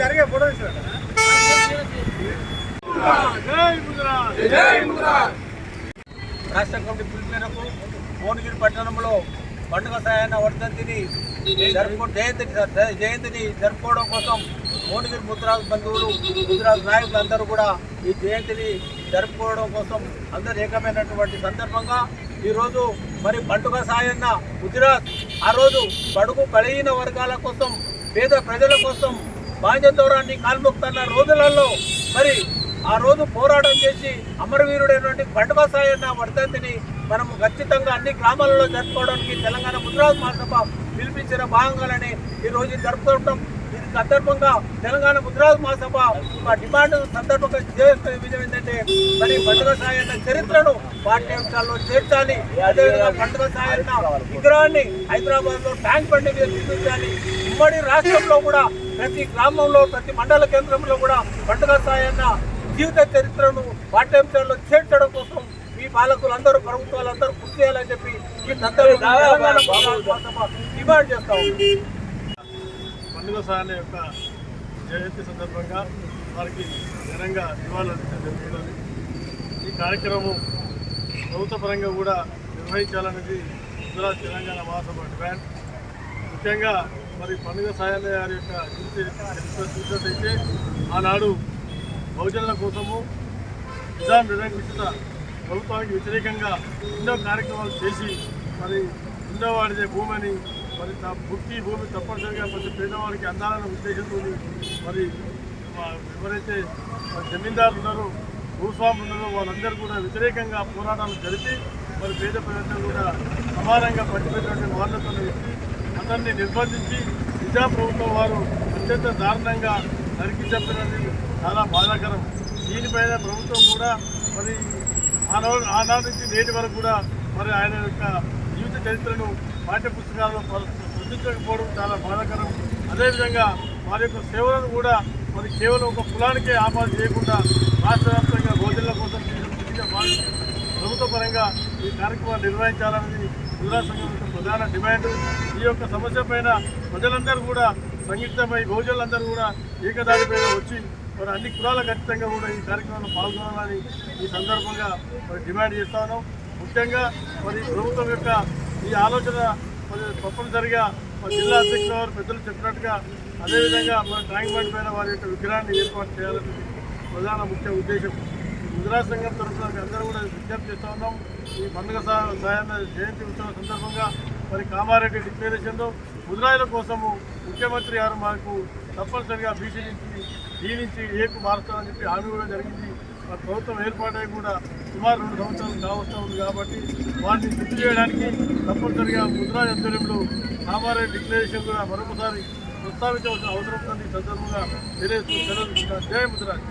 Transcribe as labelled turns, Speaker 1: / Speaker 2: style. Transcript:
Speaker 1: జరిగే ఫోటో రాష్ట్ర కమిటీ పిలుపు మేరకు భువనగిరి పట్టణంలో పండుగ సాయన్న వర్ధంతిని జయంతిని జరుపుకోవడం కోసం భువనగిరి ముద్రాజ్ బంధువులు ముద్రాజ్ నాయకులు అందరూ కూడా ఈ జయంతిని జరుపుకోవడం కోసం అందరూ ఏకమైనటువంటి సందర్భంగా ఈరోజు మరి పండుగ సాయన్న గుజరాత్ ఆ రోజు బడుగు బలహీన వర్గాల కోసం పేద ప్రజల కోసం బాధ్యతోరాన్ని కాల్ముక్తన్న రోజులలో మరి ఆ రోజు పోరాటం చేసి అమరవీరుడైనటువంటి పండుగ సాయన్న వర్ధంతిని మనం ఖచ్చితంగా అన్ని గ్రామాలలో జరుపుకోవడానికి తెలంగాణ ముద్రాజ్ మహాసభ పిలిపించిన భాగంగానే ఈరోజు జరుపుతుంటాం. ఇది సందర్భంగా తెలంగాణ ముద్రాజ్ మహాసభ మా డిమాండ్ సందర్భంగా చేస్తున్న విషయం ఏంటంటే మరి పండుగ సాయన్న చరిత్రను పాఠ్యాంశాల్లో చేర్చాలి. అదేవిధంగా పండుగ సాయన్న విగ్రహాన్ని హైదరాబాద్ లో ట్యాంక్ బండి మీద నిర్మించాలి. ఉమ్మడి రాష్ట్రంలో కూడా ప్రతి గ్రామంలో ప్రతి మండల కేంద్రంలో కూడా పండుగ సాయన్న జీవిత చరిత్రను పాఠ్యాంశాల్లో చేర్చడం కోసం ఈ పాలకులందరూ ప్రభుత్వాలందరూ కృషి చేయాలని చెప్పి ఈ డిమాండ్ చేస్తా ఉంది.
Speaker 2: పండుగ సాయన్న యొక్క జయంతి సందర్భంగా వారికి ఘనంగా నివాళులర్పించడం జరుగుతుంది. ఈ కార్యక్రమం ప్రభుత్వ పరంగా కూడా నిర్వహించాలనేది గుజరాత్ తెలంగాణ మహాసభ డిమాండ్. ముఖ్యంగా మరి పండుగ సాయన్న గారి యొక్క చరిత్ర చూసినట్టయితే ఆనాడు బహుజనుల కోసము నిజాం నిరంకుశిత ప్రభుత్వానికి వ్యతిరేకంగా ఎన్నో కార్యక్రమాలు చేసి మరి ఎన్నో వాడితే భూమిని మరి భూమి తప్పనిసరిగా ప్రతి పేదవారికి అందాలన్న ఉద్దేశంతో మరి ఎవరైతే జమీందారులు ఉన్నారో భూస్వాములు ఉన్నారో వాళ్ళందరూ కూడా వ్యతిరేకంగా పోరాటాలు జరిపి మరి పేద ప్రజలు కూడా సమానంగా పట్టిపెట్టినటువంటి వాళ్ళతో వ్యక్తి అతన్ని నిర్బంధించి నిజాం ప్రభుత్వం వారు అత్యంత దారుణంగా నరికి చంపినది చాలా బాధాకరం. దీనిపైన ప్రభుత్వం కూడా మరి ఆనాటి నుంచి నేటి వరకు కూడా మరి ఆయన యొక్క జీవిత చరిత్రను పాఠ్యపుస్తకాలలో ప్రచురించకపోవడం చాలా బాధాకరం. అదేవిధంగా వారి యొక్క సేవలను కూడా మరి కేవలం ఒక కులానికే ఆపాద చేయకుండా రాష్ట్ర వ్యాప్తంగా భోజనాల కోసం ప్రభుత్వ పరంగా ఈ కార్యక్రమాలు నిర్వహించాలన్నది గుజరాత్ సంఘం యొక్క ప్రధాన డిమాండ్. ఈ యొక్క సమస్య పైన ప్రజలందరూ కూడా సంఘటితమై భోజనాలందరూ కూడా ఏకదాటిపైన వచ్చి మరి అన్ని కులాలకు ఖచ్చితంగా కూడా ఈ కార్యక్రమంలో పాల్గొనాలని ఈ సందర్భంగా మరి డిమాండ్ చేస్తా ఉన్నాం. ముఖ్యంగా మరి ప్రభుత్వం యొక్క ఈ ఆలోచన మరి తప్పనిసరిగా మరి జిల్లా అధ్యక్షుల వారు పెద్దలు చెప్పినట్టుగా అదేవిధంగా మరి ట్యాంక్ బండ్ పైన వారి యొక్క విగ్రహాన్ని ఏర్పాటు చేయాలని ప్రధాన ముఖ్య ఉద్దేశం. గుజరాత్ సంఘం తరఫున అందరూ కూడా విజ్ఞప్తి చేస్తూ ఉన్నాం. ఈ పండుగ సాయన్న జయంతి ఉత్సవం సందర్భంగా మరి కామారెడ్డి డిక్లరేషన్లో ముద్రాయిల కోసము ముఖ్యమంత్రి గారు మాకు తప్పనిసరిగా బీసీ నుంచి ఈ నుంచి ఏకు మారుస్తామని చెప్పి హామీ కూడా జరిగింది. మరి ప్రభుత్వం ఏర్పాటై కూడా సుమారు 2 సంవత్సరాలు కావస్తూ ఉంది కాబట్టి వాటిని గుర్తు చేయడానికి తప్పనిసరిగా ముద్రాజ్ ఆధ్వర్యంలో కామారెడ్డి డిక్లరేషన్ కూడా మరొకసారి ప్రస్తావించవలసిన అవసరం ఉందని ఈ సందర్భంగా తెలియజేస్తూ జై ముద్రాజ్.